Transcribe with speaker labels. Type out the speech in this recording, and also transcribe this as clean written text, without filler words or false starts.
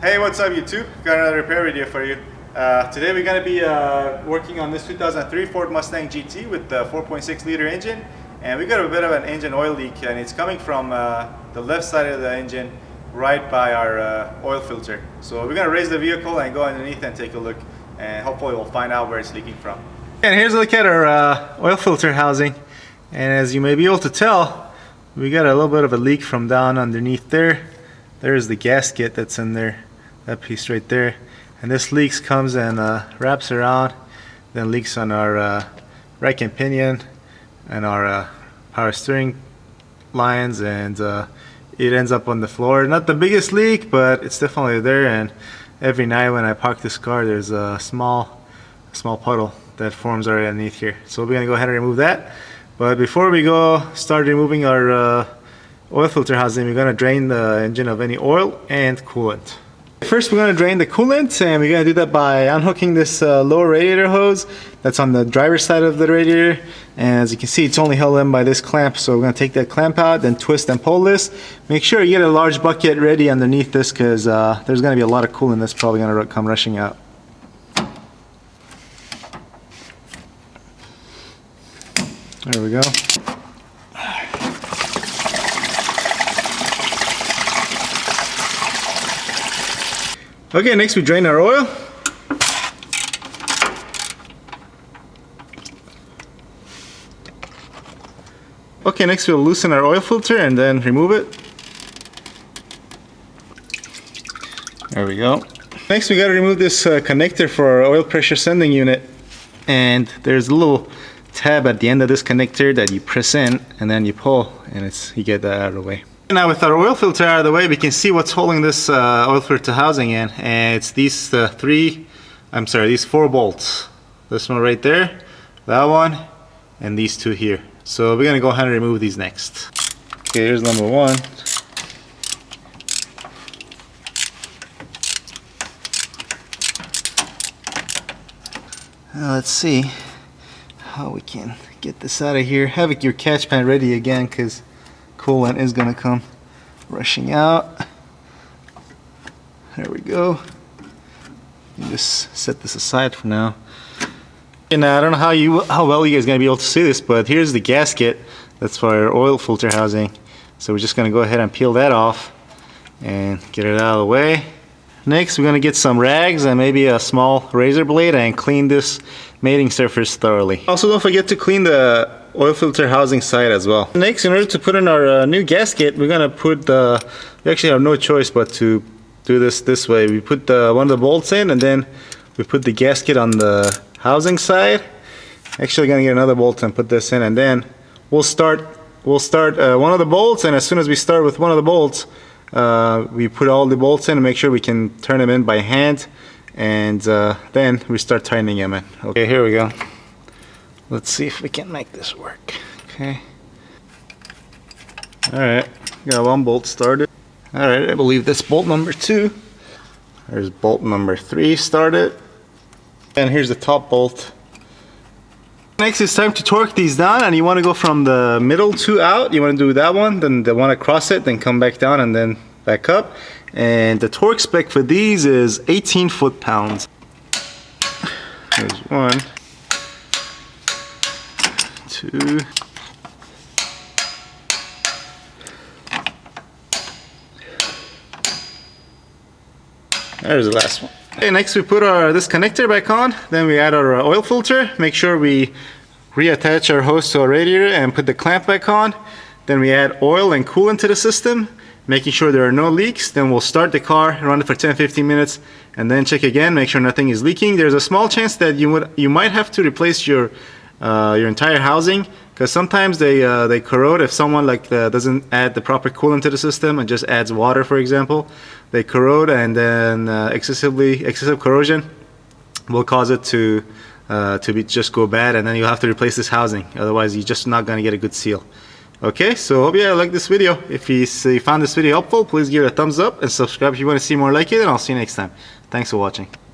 Speaker 1: Hey, what's up YouTube? Got another repair video for you. Today we're going to be working on this 2003 Ford Mustang GT with the 4.6 liter engine, and we got a bit of an engine oil leak, and it's coming from the left side of the engine right by our oil filter. So we're going to raise the vehicle and go underneath and take a look, and hopefully we'll find out where it's leaking from. And here's a look at our oil filter housing, and as you may be able to tell, we got a little bit of a leak from down underneath there. There's the gasket that's in there, that piece right there, and this leaks comes and wraps around, then leaks on our rack and pinion and our power steering lines, and it ends up on the floor. Not the biggest leak, but it's definitely there, and every night when I park this car there's a small puddle that forms right underneath here. So we're gonna go ahead and remove that. But before we start removing our oil filter housing, we're gonna drain the engine of any oil and coolant. First we're gonna drain the coolant, and we're gonna do that by unhooking this lower radiator hose that's on the driver's side of the radiator. And as you can see, it's only held in by this clamp, so we're gonna take that clamp out, then twist and pull this. Make sure you get a large bucket ready underneath this, because there's gonna be a lot of coolant that's probably gonna come rushing out. There we go. Okay, next we drain our oil. Okay, next we'll loosen our oil filter and then remove it. There we go. Next we gotta remove this connector for our oil pressure sending unit. And there's a little tab at the end of this connector that you press in and then you pull, and you get that out of the way. Now with our oil filter out of the way, we can see what's holding this oil filter housing in, and it's these these 4 bolts. This one right there, that one, and these 2 here. So we're gonna go ahead and remove these next. Okay, here's number 1. Let's see how we can get this out of here. Have your catch pan ready again, because coolant is gonna come rushing out. There we go. You just set this aside for now. And I don't know how well you guys are gonna be able to see this, but here's the gasket that's for our oil filter housing. So we're just gonna go ahead and peel that off and get it out of the way. Next, we're gonna get some rags and maybe a small razor blade and clean this mating surface thoroughly. Also, don't forget to clean the oil filter housing side as well. Next, in order to put in our new gasket, we're gonna put we actually have no choice but to do this way. We put one of the bolts in, and then we put the gasket on the housing side. Actually gonna get another bolt and put this in, and then we'll start one of the bolts, and as soon as we start with one of the bolts, we put all the bolts in and make sure we can turn them in by hand, and then we start tightening them in. Okay, here we go. Let's see if we can make this work. Okay. Alright, got 1 bolt started. Alright, I believe that's bolt number 2. There's bolt number 3 started. And here's the top bolt. Next, it's time to torque these down, and you want to go from the middle 2 out. You want to do that one, then the one across it, then come back down and then back up. And the torque spec for these is 18 foot-pounds. There's 1, 2. There's the last one. Okay, next we put this connector back on, then we add our oil filter. Make sure we reattach our hose to our radiator and put the clamp back on. Then we add oil and coolant to the system, making sure there are no leaks. Then we'll start the car, run it for 10-15 minutes, and then check again, make sure nothing is leaking. There's a small chance that you might have to replace your entire housing, because sometimes they corrode. If someone doesn't add the proper coolant to the system and just adds water, for example, they corrode, and then excessive corrosion will cause it to just go bad, and then you'll have to replace this housing. Otherwise, you're just not gonna get a good seal. Okay, so hope you like this video. If you found this video helpful, please give it a thumbs up and subscribe if you want to see more like it, and I'll see you next time. Thanks for watching.